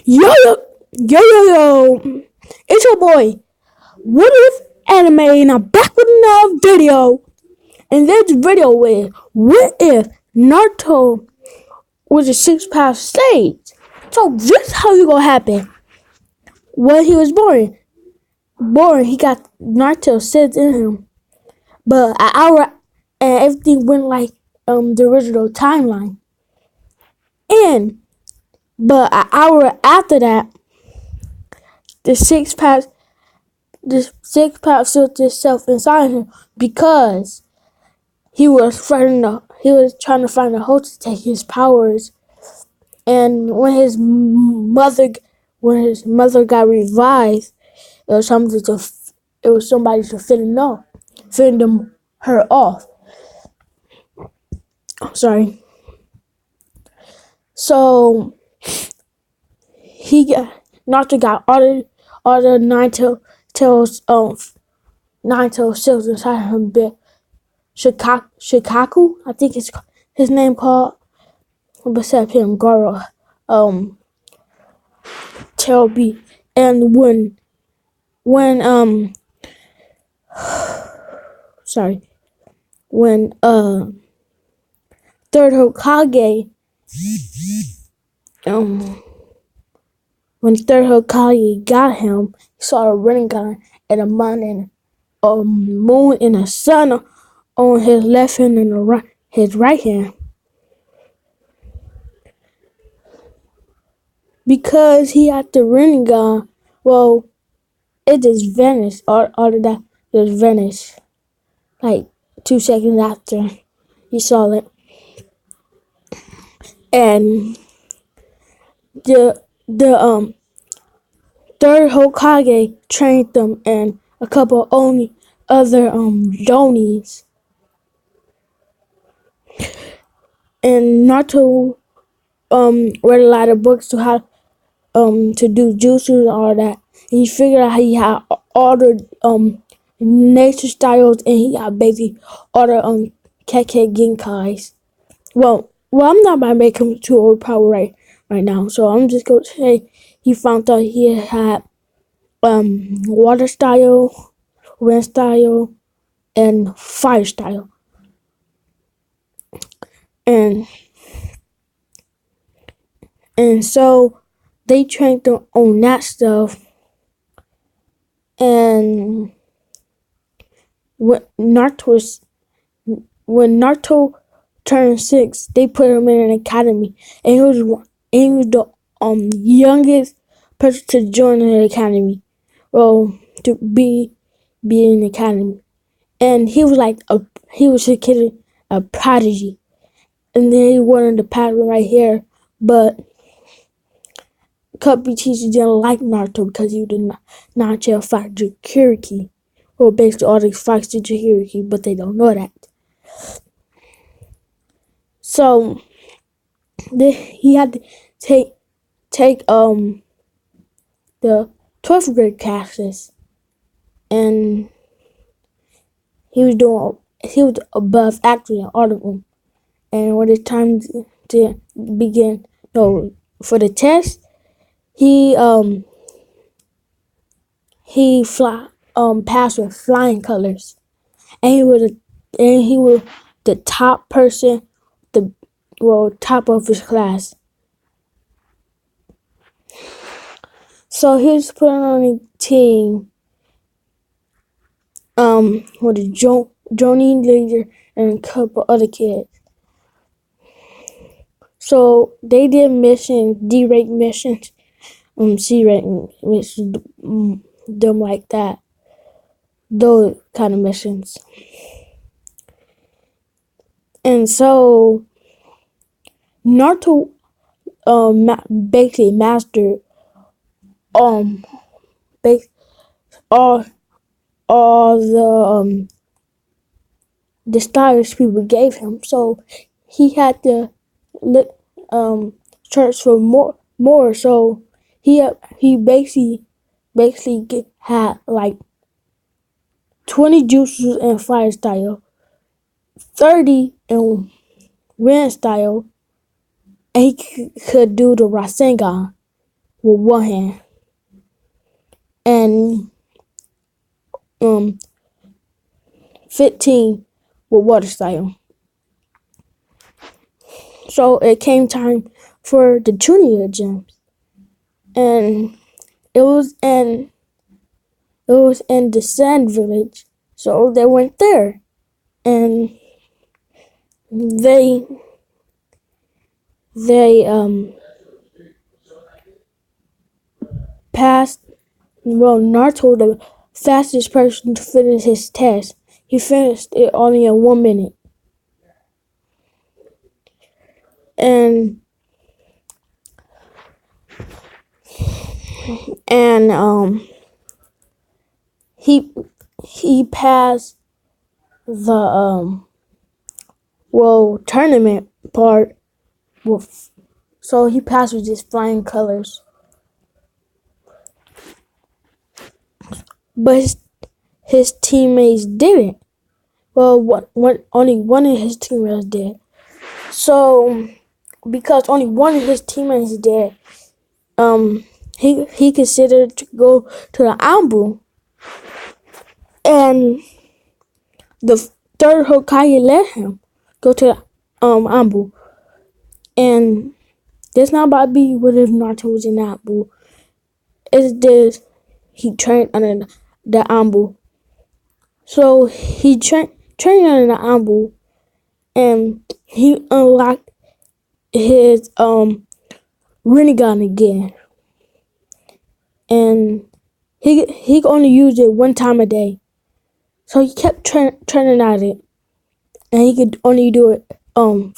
Yo yo yo yo yo! It's your boy. What if anime? And I'm back with another video. And this video is what if Naruto was a six-pack stage? So this is how it gonna happen. When he was born, he got Naruto set in him, but an hour and everything went like the original timeline. And but an hour after that, the six pack filled itself inside him because he was trying to find a hole to take his powers. And when his mother got revived, it was somebody to fend her off. Sorry. So Naruto got all the nine tail cells inside him. Bit Shikaku, I think it's his name called. Besides him, Goro, Tail B, and when sorry, when third Hokage when third Hokage got him, he saw a Rinnegan and a moon and a sun on his left hand and his right hand. Because he had the Rinnegan, well, it just vanished. All of that just vanished. Like 2 seconds after he saw it. And the third Hokage trained them and a couple only other Jonis. And Naruto read a lot of books to how to do jutsu and all that. And he figured out he had all the nature styles and he got basically all the Kekkei Genkais. Well, I'm not about to make him too overpowered right now. So I'm just going to say he found out he had water style, wind style, and fire style. And so they trained them on that stuff. And when Naruto turned 6, they put him in an academy, and he was the youngest person to join an academy, well, to be in the academy. And he was considered a prodigy, and then he wanted the pattern right here, but a couple teachers didn't like Naruto because he did not fight Jiraiya. Well, basically all these fights to Jiraiya, but they don't know that. So he had to take the 12th grade classes, and he was above actually in all of them. And when it's time to begin, for the test, he passed with flying colors, and he was the top person, top of his class. So he was put on a team with a Jonin leader and a couple other kids. So they did missions, D-rank missions, C-rank missions, them like that. Those kind of missions. And so Naruto basically mastered all the styles people gave him. So he had to search for more. So he basically had like 20 jutsus in fire style, 30 in wind style, and he could do the Rasengan. with one hand and 15 with water style. So it came time for the junior gyms, and it was in the sand village. So they went there, and they passed. Well, Naruto, the fastest person to finish his test, he finished it only in 1 minute, and he he passed the tournament part with, so he passed with just flying colors. But his teammates didn't. Well, only one of his teammates did. So because only one of his teammates did, he considered to go to the Ambu, and the third Hokage let him go to the Ambu. And that's not about to be what if Naruto was in the Ambu. It's just he trained under the Ambu. So he trained under the Ambu, and he unlocked his Rinnegan again. And he could only use it one time a day. So he kept training at it, and he could only do it when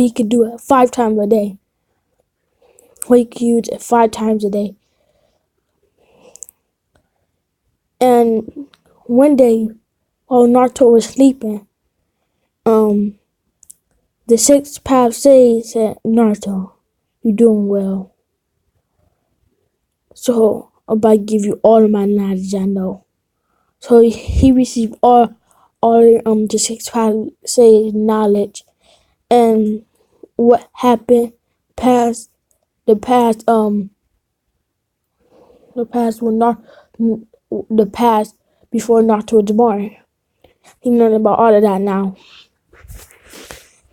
he could do it 5 times a day. When he could use it 5 times a day. And one day, while Naruto was sleeping, the sixth path said, "Naruto, you're doing well. So I'm about to give you all of my knowledge I know." So he received all the six path say knowledge, and what happened past the past the past before Naruto was born. He learned about all of that now,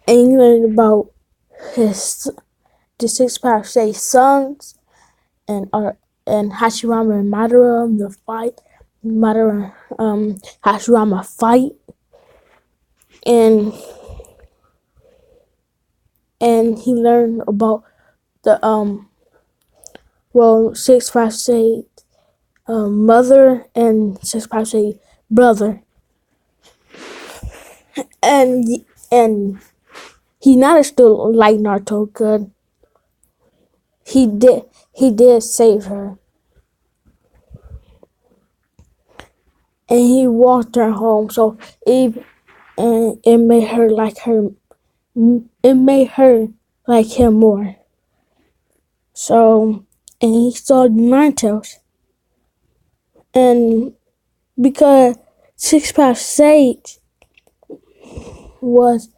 and he learned about the six path say sons and Hashirama and Madara, the fight. Madara Hashirama fight, and he learned about the six path say mother and six path say brother, and he not still like Naruto because he did save her, and he walked her home. So it made her like her. It made her like him more. So, and he saw the Nine Tails, and because Six Path Sage was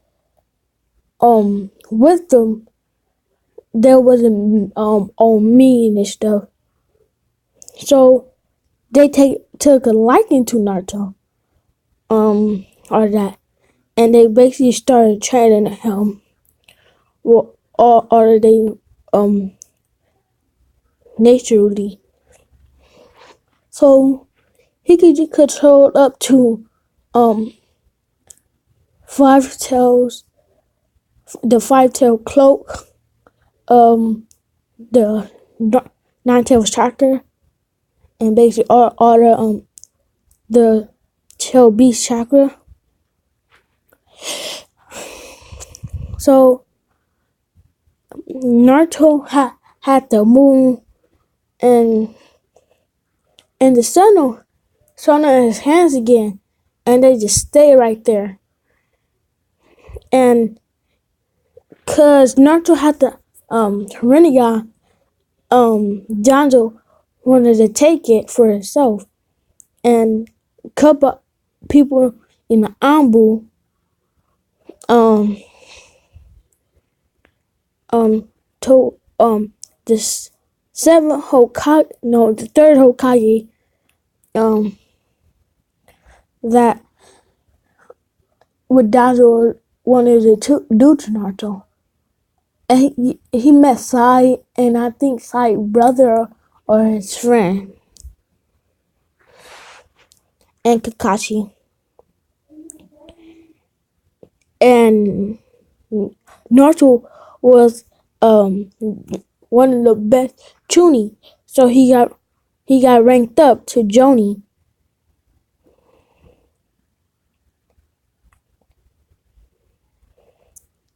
with them, there wasn't on mean and stuff. So they took a liking to Naruto, or that, and they basically started training him. Well, or they naturally. So he could get controlled up to five tails, the 5-tail cloak, the nine tails chakra, and basically all the tail beast chakra. So Naruto had the moon and the sun on his hands again, and they just stay right there. And cause Naruto had the Rinnegan, Janjo wanted to take it for himself, and a couple people in the Ambu told this the third Hokage, that would dazzle one of the two dudes Naruto. And he met Sai, and I think Sai's brother or his friend, and Kakashi. And Naruto was one of the best Chunin, so he got ranked up to Jonin.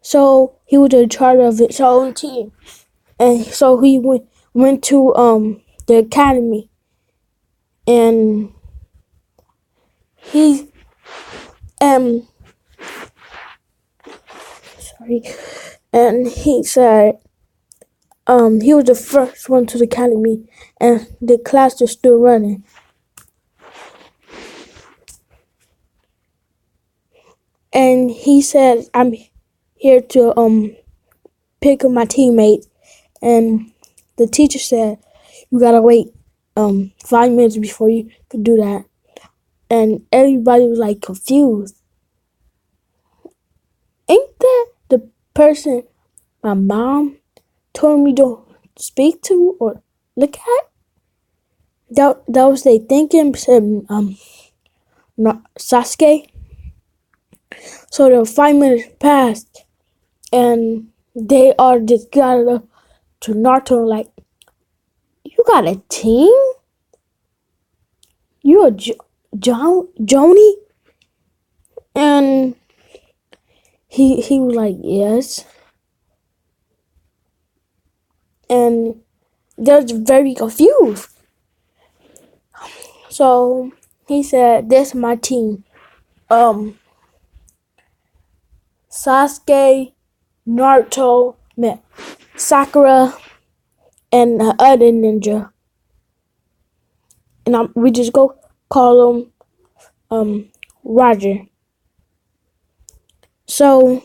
So he was in charge of his own team, and so he went to the academy, and he sorry, and he said he was the first one to the academy, and the class is still running. And he said, "I'm here to pick up my teammates." And the teacher said, "You gotta wait 5 minutes before you could do that." And everybody was like confused. Ain't that the person my mom told me to speak to or look at? That was they thinking, said Sasuke. So the 5 minutes passed, and they all just got up to Naruto like, "You got a team? You a Joni?" And he was like, "Yes." And they're very confused. So he said, "This is my team. Sasuke, Naruto, Sakura, and the other ninja. And we just go call him Roger." So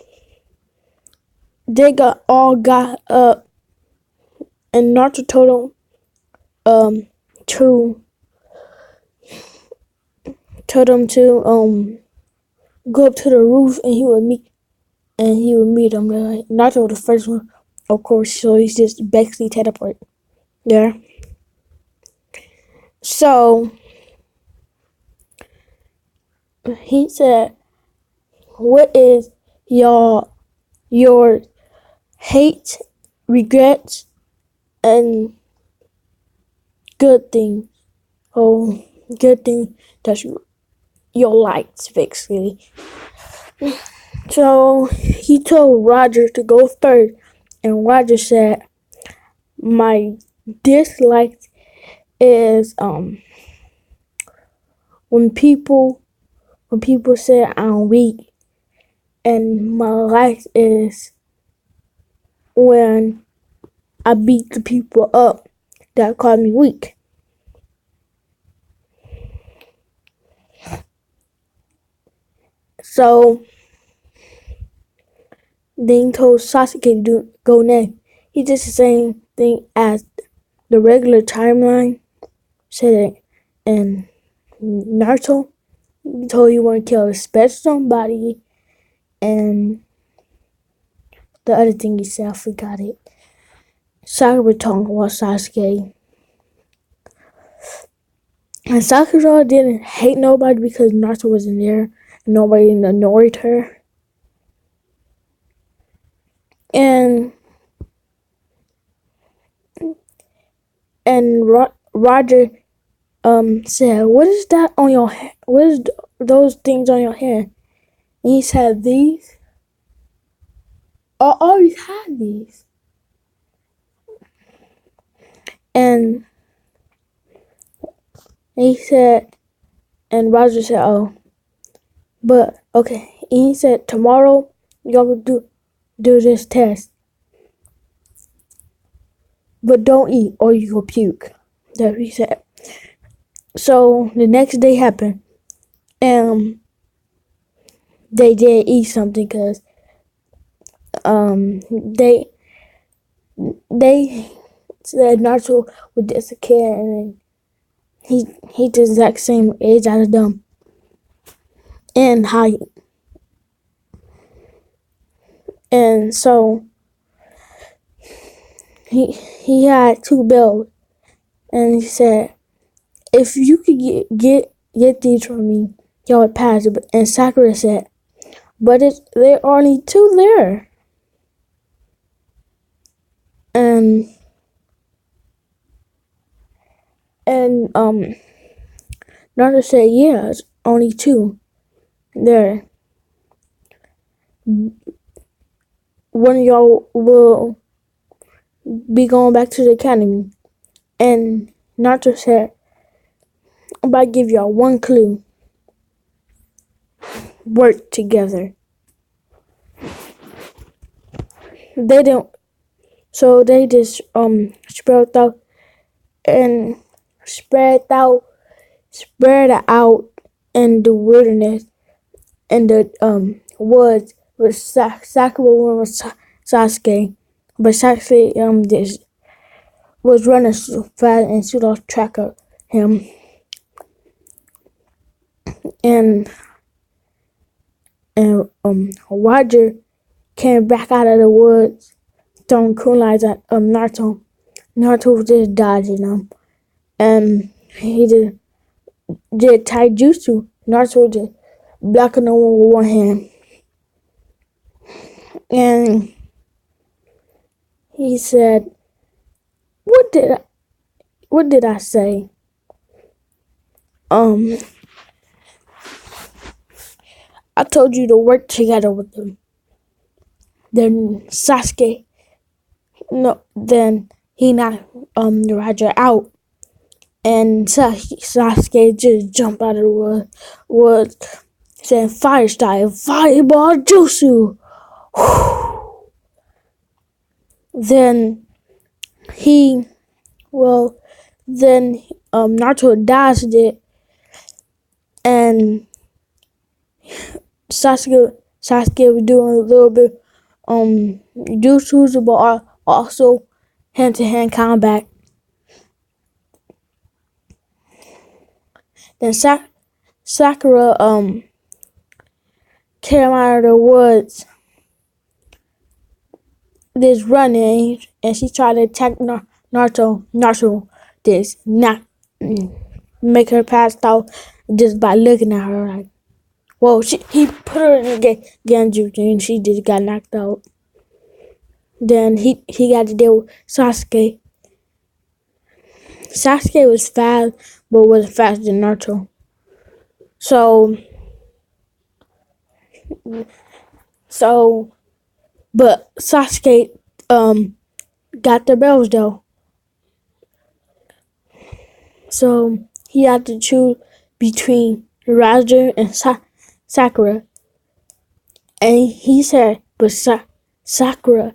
they all got up, and Naruto told him to go up to the roof, and he would meet him there. Naruto was the first one, of course, so he's just basically teleport there. So he said, "What is your hate, regrets, and good thing? Oh, good thing that your likes, basically." So he told Roger to go first, and Roger said, "My dislike is when people say I'm weak, and my like is when I beat the people up that call me weak." So then he told Sasuke to go next. He did the same thing as the regular timeline said it in Naruto. He told you want to kill a special somebody, and the other thing he said, I forgot it. Sakura talking about Sasuke. And Sakura didn't hate nobody because Naruto wasn't there, and nobody annoyed her. And Roger said, "What is that on your head? What is those things on your head?" And he said, "These. I always had these." And he said, and Roger said, "Oh, but okay." And he said, "Tomorrow y'all will do this test, but don't eat or you will puke." That he said. So the next day happened, and they did eat something because they said Naruto was just a kid, and he's the exact same age as them and height. And so he had two bills, and he said, "If you could get these from me, y'all would pass it." And Sakura said, "But there are only two there." And Naruto said, "Yeah, it's only two there. One of y'all will be going back to the academy." And Naruto said, "I'm about to give y'all one clue. Work together." They didn't, so they just spread out and spread out in the wilderness, in the woods with Sakura went with Sasuke, but Sasuke just was running so fast and she lost track of him. And Roger came back out of the woods, throwing kunais at Naruto. Naruto was just dodging them, and he did taijutsu. Naruto just blocking them with one hand, and he said, What did I say? I told you to work together with them." Then Sasuke, no, then he knocked Roger out, and Sasuke just jumped out of the woods, saying, "Fire style, fireball jutsu." Then Naruto dodged it, and Sasuke was doing a little bit jutsu, but also hand-to-hand combat. Then Sakura came out of the woods, just running, and she tried to attack Naruto. Naruto just make her pass out just by looking at her. Like, well, he put her in the Genjutsu, and she just got knocked out. Then he got to deal with Sasuke. Sasuke was fast, but wasn't faster than Naruto. But Sasuke got the bells though. So he had to choose between Roger and Sakura. And he said, but Sakura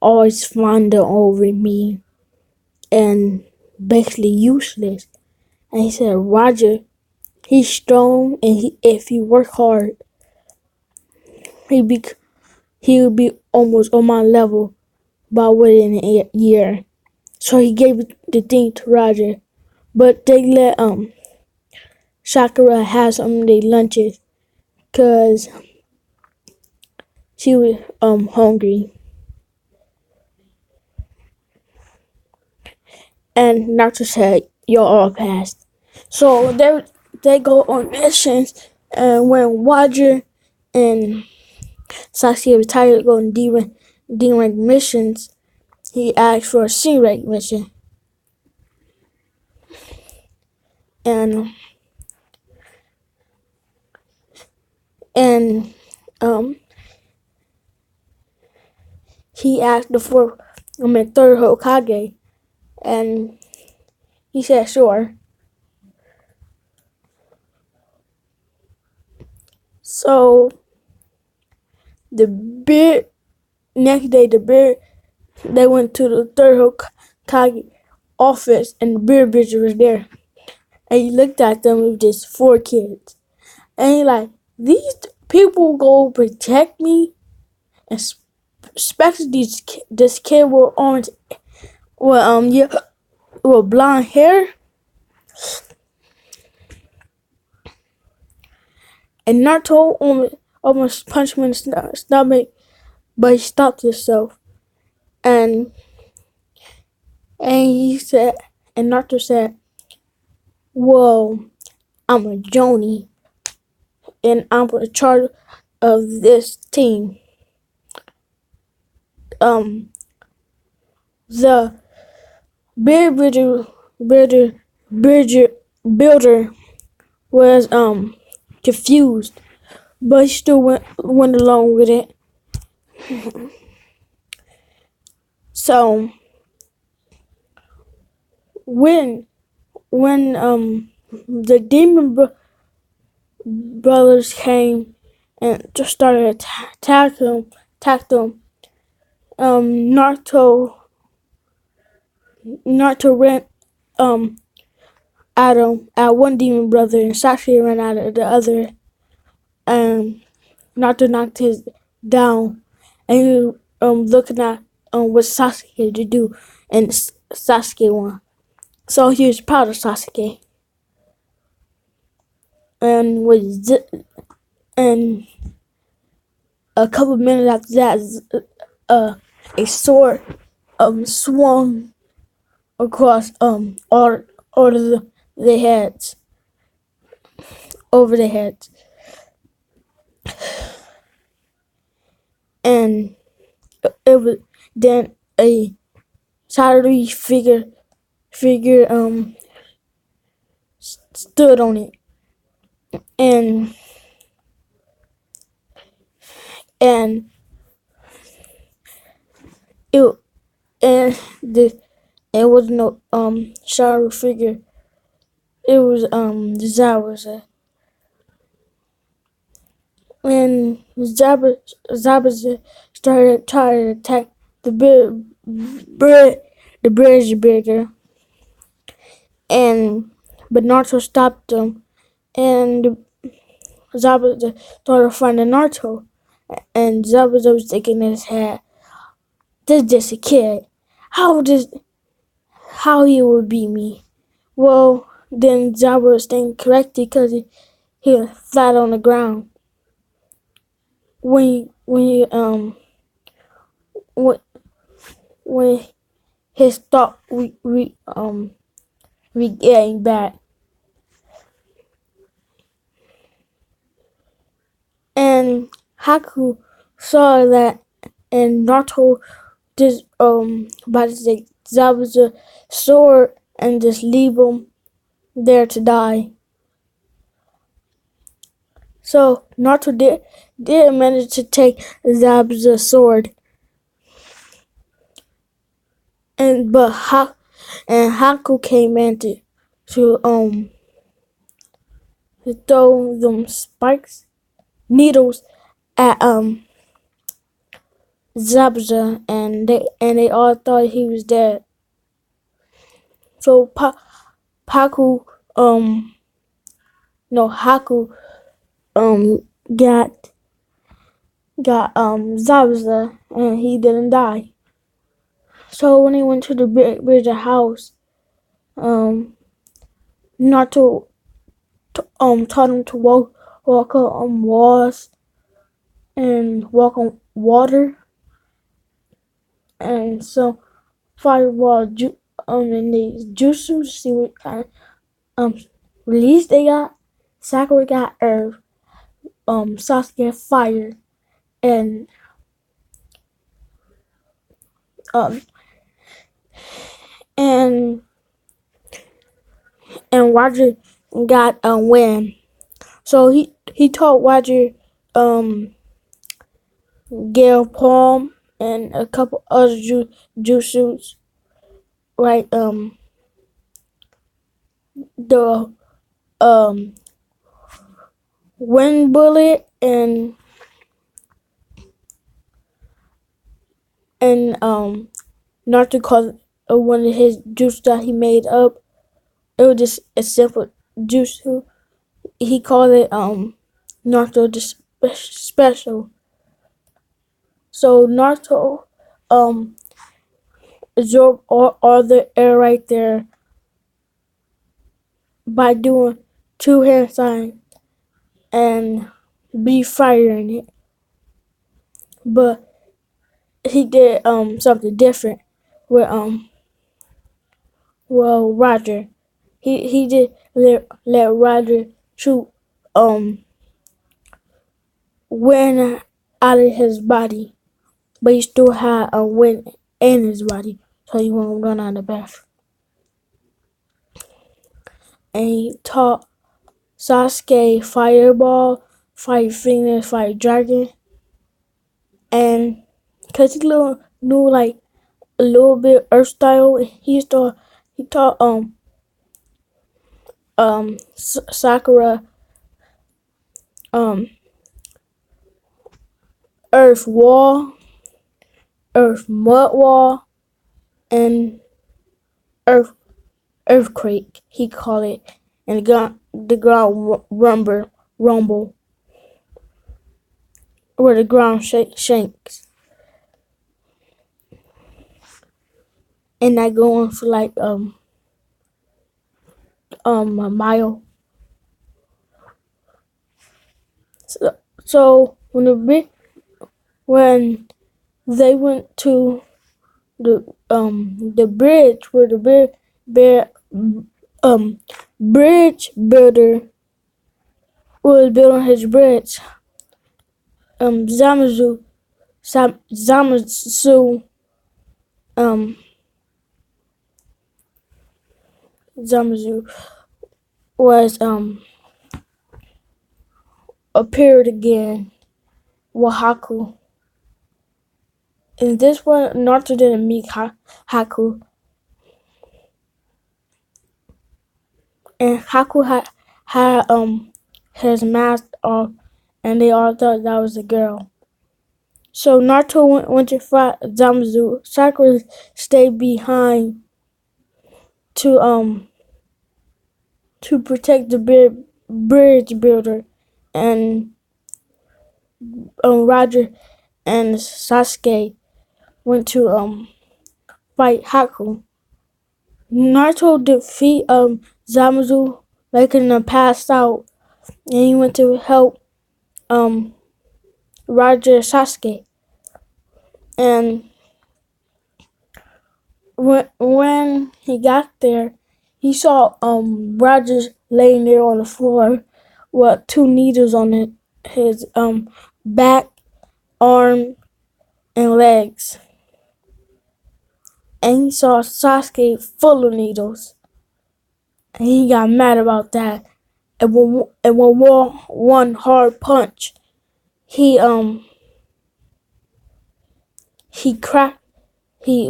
always flounder over me and basically useless. And he said, Roger, he's strong, and if he work hard, he would be almost on my level by within a year. So he gave the thing to Roger, but they let Sakura have some of their lunches because she was hungry. And Naruto said, "You're all passed." So they go on missions, and when Roger and Sasuke was tired of going D-rank missions, he asked for a C-rank mission. And he asked the third Hokage, and he said sure. So next day, they went to the third Hokage office, and the beer bitch was there. And he looked at them with just 4 kids. And he like, these people go protect me? And especially this kid with orange, yeah, with blonde hair, and Naruto almost punched him in the stomach, but he stopped himself, and he said, and Naruto said, "Whoa, I'm a Joni, and I'm in charge of this team." The big builder was confused, but he still went along with it. So when the brothers came and just started attack them, Naruto ran at one demon brother, and Sasuke ran out of the other. Naruto knocked his down, and he was looking at what Sasuke to do, and Sasuke won. So he was proud of Sasuke. And a couple minutes after that, a sword swung across all of the heads, over the heads, and it was then a shadowy figure stood on it, and and it and the it was no shadowy figure. It was Zabuza. And Zabuza started trying to attack the bridge breaker, but Naruto stopped him, and Zabuza started fighting Naruto, and Zabuza was thinking in his head, "This is just a kid. How he would beat me?" Well, then Zabuza was thinking correctly because he was flat on the ground. When his thought regained back, and Haku saw that, and Naruto just about to take Zabuza's sword and just leave him there to die. So Naruto did manage to take Zabuza's sword, and Haku came in to throw them needles at Zabuza, and they all thought he was dead. So Haku got Zabuza, and he didn't die. So when he went to the bridge house, Naruto taught him to walk on walls and walk on water, and so firewall and the jutsu, see what kind of release they got. Sakura got earth, Sasuke fire, and and Roger got a wind. So he taught Roger Gale Palm and a couple other jutsus, like the wind bullet and Naruto called one of his jutsu that he made up. It was just a simple jutsu. He called it Naruto the special. So Naruto absorbed all the air right there by doing two hand signs and be firing it. But he did something different with Roger. He did let Roger shoot wind out of his body, but he still had a wind in his body, so he won't run out of breath. And he taught Sasuke Fireball, Fight Phoenix, Fight Dragon, and cause he knew like a little bit Earth style, he taught Sakura um Earth Wall, Earth Mud Wall, and Earth Earthquake. He called it, and the ground rumble, where the ground shakes, and that go on for like a mile. So when they went to the bridge where the bridge builder was building his bridge, Zamasu um Zamasu was appeared again with Haku. And this one Naruto didn't meet Haku. And Haku had his mask off, and they all thought that was a girl. So Naruto went to fight Zamasu. Sakura stayed behind to protect the bridge builder, and Roger and Sasuke went to fight Haku. Naruto defeat Zamasu, making him pass out, and he went to help Roger Sasuke. And when he got there, he saw Roger laying there on the floor with two needles on his back, arm, and legs. And he saw Sasuke full of needles. And he got mad about that. And with one hard punch, he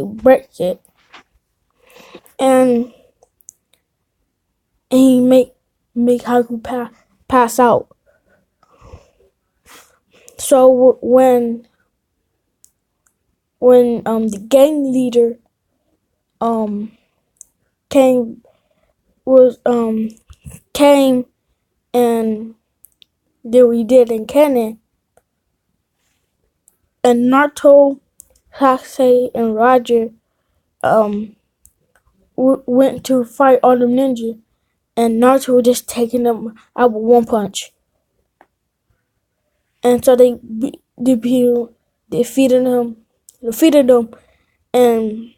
breaks it, and he make Haku pass out. So when the gang leader came and did what he did in canon, and Naruto, Sasuke, and Roger went to fight all the ninjas, and Naruto was just taking them out with one punch. And so they defeated them in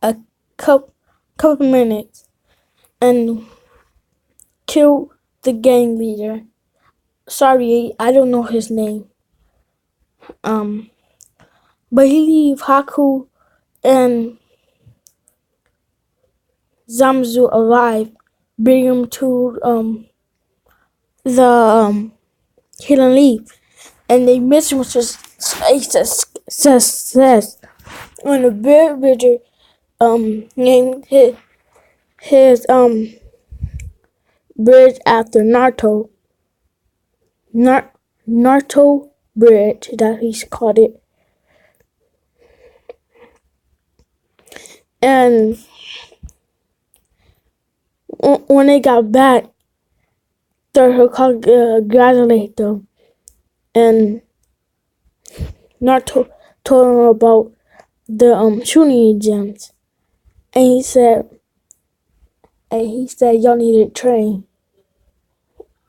a couple minutes and killed the gang leader. Sorry, I don't know his name. But he leave Haku and Zamasu alive, bring him to the Hidden Leaf, and they mission was just a success. When the Bear Bridger named his bridge after Naruto. Naruto Bridge, that he's called it. And when they got back, the congratulate them, and Naruto told him about the shooting gems, and he said y'all need to train.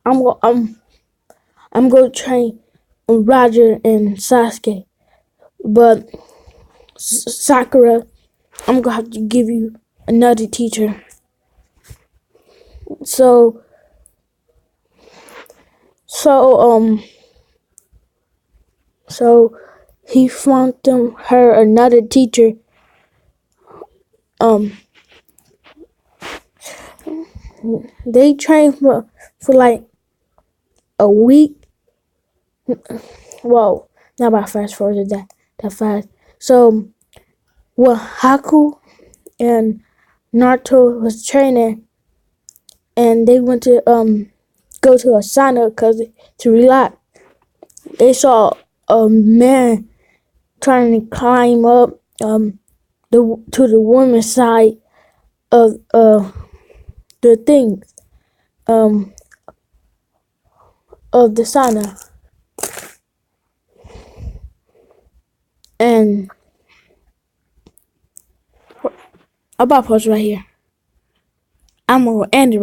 I'm going to train Roger and Sasuke, but Sakura, I'm gonna have to give you another teacher. So so um so he found her another teacher. Um, they trained for like a week. Well, not about fast forward that fast. So when Haku and Naruto was training, and they went to go to a sauna to relax, they saw a man trying to climb up to the woman's side of the thing um of the sauna. And I'm about to pause right here. I'm gonna end it.